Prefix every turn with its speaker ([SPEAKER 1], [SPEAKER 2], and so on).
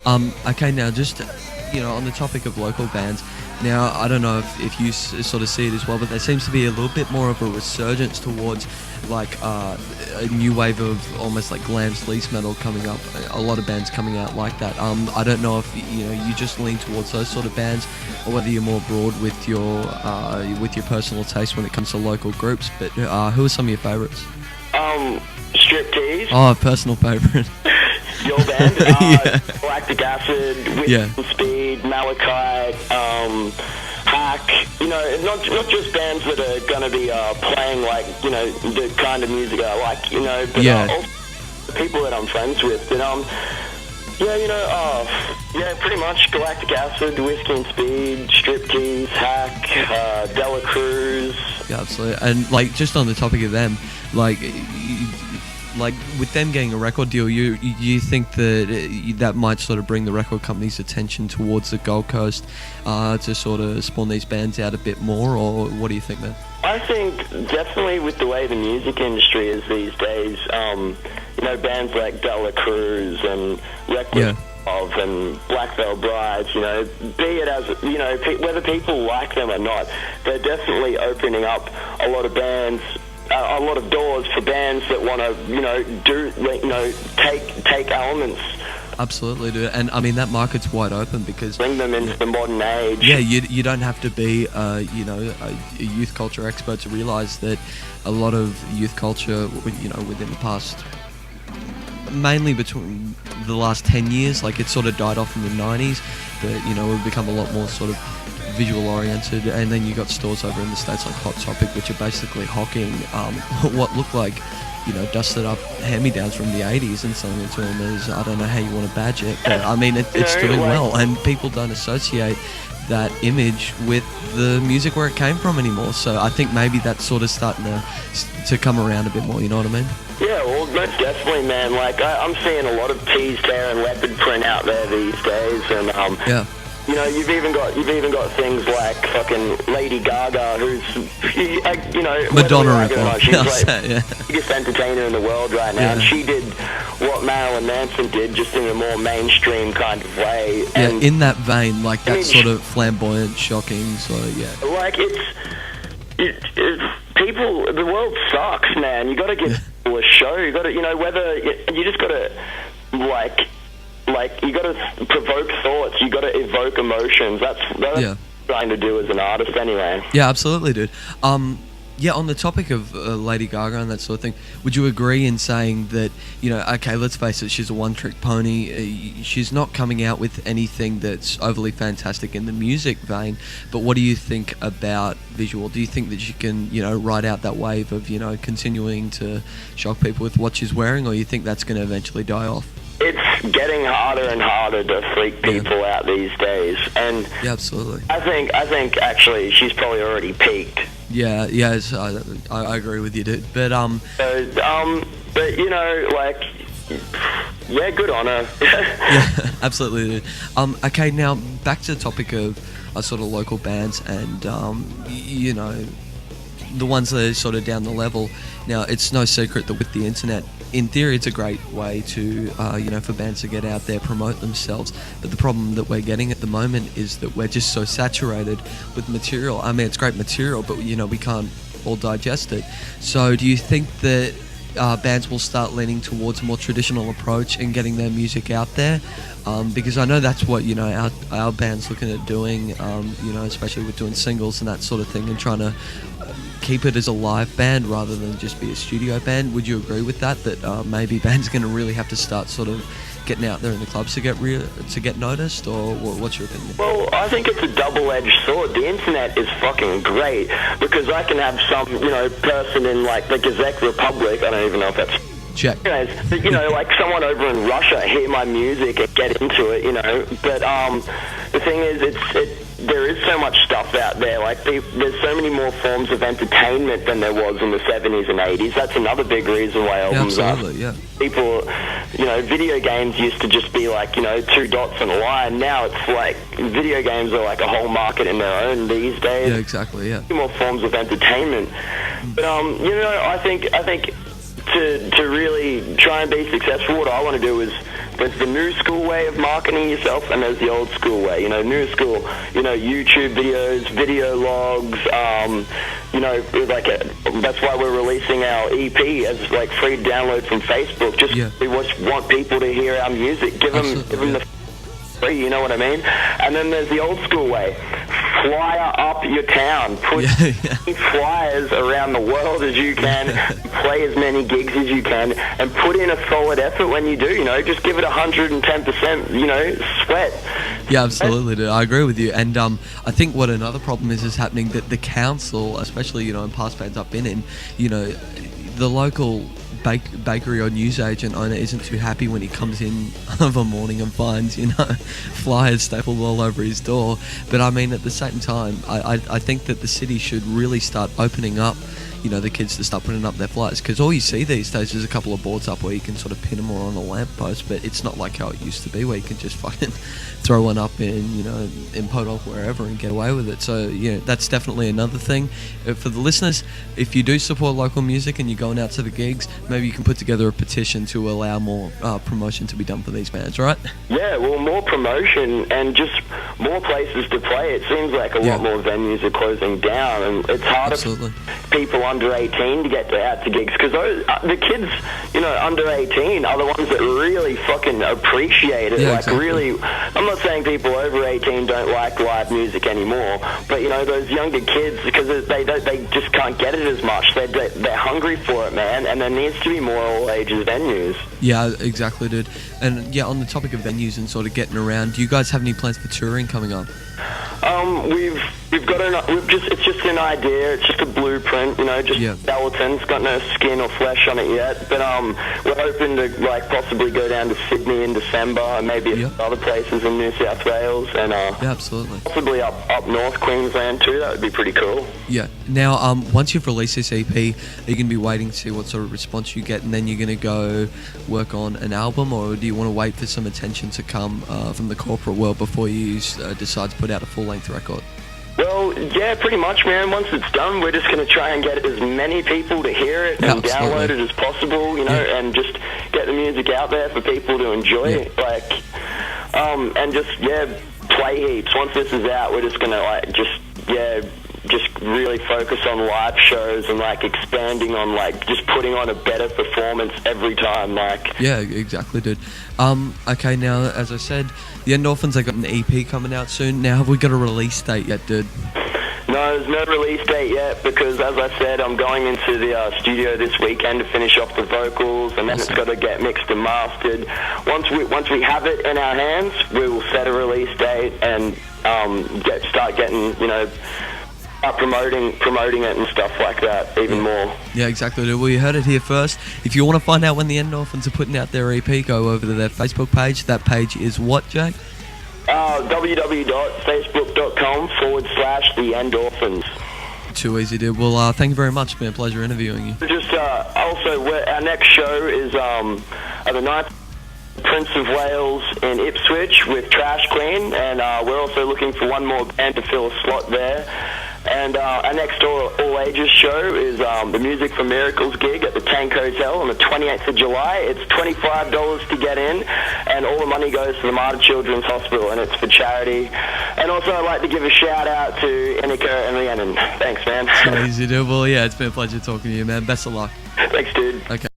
[SPEAKER 1] Okay, now just, on the topic of local bands, now I don't know if you sort of see it as well, but there seems to be a little bit more of a resurgence towards like a new wave of almost like glam sleaze metal coming up. A lot of bands coming out like that. I don't know if you just lean towards those sort of bands, or whether you're more broad with your personal taste when it comes to local groups. But who are some of your favourites?
[SPEAKER 2] Striptease.
[SPEAKER 1] Oh, personal favourite.
[SPEAKER 2] Your band,
[SPEAKER 1] yeah.
[SPEAKER 2] Galactic Acid, Whiskey Speed, Malachite, Hack. Not just bands that are going to be playing like the kind of music I like. But also the people that I'm friends with. And pretty much Galactic Acid, Whiskey and Speed, Striptease, Hack, Dela Cruz.
[SPEAKER 1] Yeah, absolutely. And like just on the topic of them, like with them getting a record deal, you think that might sort of bring the record company's attention towards the Gold Coast to sort of spawn these bands out a bit more, or what do you think, man?
[SPEAKER 2] I think definitely with the way the music industry is these days, bands like Dela Cruz and Reckless Love and Black Veil Brides, be it as, whether people like them or not, they're definitely opening up a lot of bands, a lot of doors for bands that want to, take elements.
[SPEAKER 1] Absolutely, dude. And I mean that market's wide open because
[SPEAKER 2] bring them into the modern age.
[SPEAKER 1] Yeah, you don't have to be a youth culture expert to realise that a lot of youth culture, within the past, mainly between the last 10 years, like it sort of died off in the 90s, but we've become a lot more sort of visual oriented, and then you got stores over in the States like Hot Topic, which are basically hawking what look like dusted up hand-me-downs from the 80s and selling it to them as, I don't know how you want to badge it, but I mean it's doing well, and people don't associate that image with the music where it came from anymore. So I think maybe that's sort of starting to come around a bit more, you know what I mean?
[SPEAKER 2] Yeah, well, most definitely, man. Like I'm seeing a lot of teased hair and leopard print out there these days, and
[SPEAKER 1] yeah.
[SPEAKER 2] You've even got things like fucking Lady Gaga, who's
[SPEAKER 1] Madonna,
[SPEAKER 2] she's like the biggest entertainer in the world right now, and she did what Marilyn Manson did, just in a more mainstream kind of way. And
[SPEAKER 1] in that vein, like that sort of flamboyant, shocking, so
[SPEAKER 2] like people, the world sucks, man. You got to give people a show. You got to, you just got to like you got to provoke thoughts. You got to evoke emotions. That's what I'm trying to do as an artist, anyway.
[SPEAKER 1] Yeah, absolutely, dude. On the topic of Lady Gaga and that sort of thing, would you agree in saying that, okay, let's face it, she's a one-trick pony. She's not coming out with anything that's overly fantastic in the music vein, but what do you think about visual? Do you think that she can, ride out that wave of, continuing to shock people with what she's wearing, or you think that's going to eventually die off?
[SPEAKER 2] It's getting harder and harder to freak people out these days, and
[SPEAKER 1] absolutely.
[SPEAKER 2] I think actually she's probably already peaked.
[SPEAKER 1] Yeah, I agree with you, dude. But
[SPEAKER 2] good on her.
[SPEAKER 1] Yeah, absolutely, dude. Okay, now back to the topic of sort of local bands and the ones that are sort of down the level. Now, it's no secret that with the internet, in theory, it's a great way to, for bands to get out there, promote themselves. But the problem that we're getting at the moment is that we're just so saturated with material. I mean, it's great material, but, we can't all digest it. So do you think that bands will start leaning towards a more traditional approach and getting their music out there? Because I know that's what, our band's looking at doing, especially with doing singles and that sort of thing, and trying to keep it as a live band rather than just be a studio band. Would you agree with that maybe bands are going to really have to start sort of getting out there in the clubs to get noticed, or what's your opinion?
[SPEAKER 2] Well, I think it's a double-edged sword. The internet is fucking great because I can have some, person in like the Czech Republic, I don't even know if that's
[SPEAKER 1] Czech.
[SPEAKER 2] Anyways, like someone over in Russia hear my music and get into it, But the thing is, there is so much stuff out there. Like there's so many more forms of entertainment than there was in the 70s and 80s. That's another big reason why albums people, video games used to just be like, 2 dots and a line. Now it's like video games are like a whole market in their own these days.
[SPEAKER 1] Yeah, exactly. Yeah.
[SPEAKER 2] More forms of entertainment. But I think to really try and be successful, what I want to do is there's the new school way of marketing yourself, and there's the old school way. You know, new school, you know, YouTube videos, video logs, you know, that's why we're releasing our EP as like free download from Facebook. Just we just want people to hear our music. Give them the free, you know what I mean? And then there's the old school way. Flyer up your town. Put flyers around the world as you can. Play as many gigs as you can, and put in a solid effort when you do. You know, just give it 110%. You know, sweat.
[SPEAKER 1] Yeah, absolutely, dude. I agree with you. And I think what another problem is happening, that the council, especially, you know, in past bands I've been in, you know, the local bakery or newsagent owner isn't too happy when he comes in of a morning and finds, you know, flyers stapled all over his door. But I mean, at the same time, I think that the city should really start opening up, you know, the kids to start putting up their flyers, because all you see these days is a couple of boards up where you can sort of pin them or on a lamppost, but it's not like how it used to be where you can just fucking throw one up in, you know, in Podolk, wherever, and get away with it. So, you know, that's definitely another thing. For the listeners, if you do support local music and you're going out to the gigs, maybe you can put together a petition to allow more promotion to be done for these bands, right?
[SPEAKER 2] Yeah, well, more promotion and just more places to play. It seems like a lot more venues are closing down, and it's harder for people under 18 to get out to gigs, because the kids, you know, under 18 are the ones that really fucking appreciate it. Really, I'm not saying people over 18 don't like live music anymore, but, you know, those younger kids, because they just can't get it as much. They're hungry for it, man, and there needs to be more all ages venues. Yeah,
[SPEAKER 1] exactly, dude. And yeah, on the topic of venues and sort of getting around, do you guys have any plans for touring coming up?
[SPEAKER 2] It's just an idea. It's just a blueprint, you know, just skeleton. It's got no skin or flesh on it yet. But we're hoping to like possibly go down to Sydney in December, and maybe other places in New South Wales, and
[SPEAKER 1] absolutely,
[SPEAKER 2] possibly up north Queensland too. That would be pretty cool.
[SPEAKER 1] Yeah. Now, once you've released this EP, are you going to be waiting to see what sort of response you get, and then you're going to go work on an album, or do you want to wait for some attention to come from the corporate world before you decide to put out a full-length record?
[SPEAKER 2] Well, yeah, pretty much, man. Once it's done, we're just going to try and get as many people to hear it and download it as possible, you know, and just get the music out there for people to enjoy. Like, and just play heaps. Once this is out, we're just going to just really focus on live shows and like expanding on like just putting on a better performance every time. Like,
[SPEAKER 1] yeah, exactly, dude. Okay, now as I said, the End Orphans, they got an EP coming out soon. Now, have we got a release date yet, dude?
[SPEAKER 2] No, there's no release date yet, because as I said, I'm going into the studio this weekend to finish off the vocals, and then it's got to get mixed and mastered. Once we have it in our hands, we will set a release date and start getting, you know, promoting it and stuff like that even more. Yeah, exactly.
[SPEAKER 1] Well, you heard it here first. If you want to find out when the End Orphans are putting out their EP, go over to their Facebook page. That page is what, Jake?
[SPEAKER 2] www.facebook.com/The End Orphans.
[SPEAKER 1] Too easy, dude. Well, thank you very much. It's been a pleasure interviewing you.
[SPEAKER 2] Just also, our next show is the 9th Prince of Wales in Ipswich with Trash Queen, and we're also looking for one more band to fill a slot there. And our next all ages show is the Music for Miracles gig at the Tank Hotel on the 28th of July. It's $25 to get in, and all the money goes to the Martyr Children's Hospital, and it's for charity. And also, I'd like to give a shout out to Annika and Rhiannon. Thanks, man.
[SPEAKER 1] So easy, dude. Well, yeah, it's been a pleasure talking to you, man. Best of luck.
[SPEAKER 2] Thanks, dude.
[SPEAKER 1] Okay.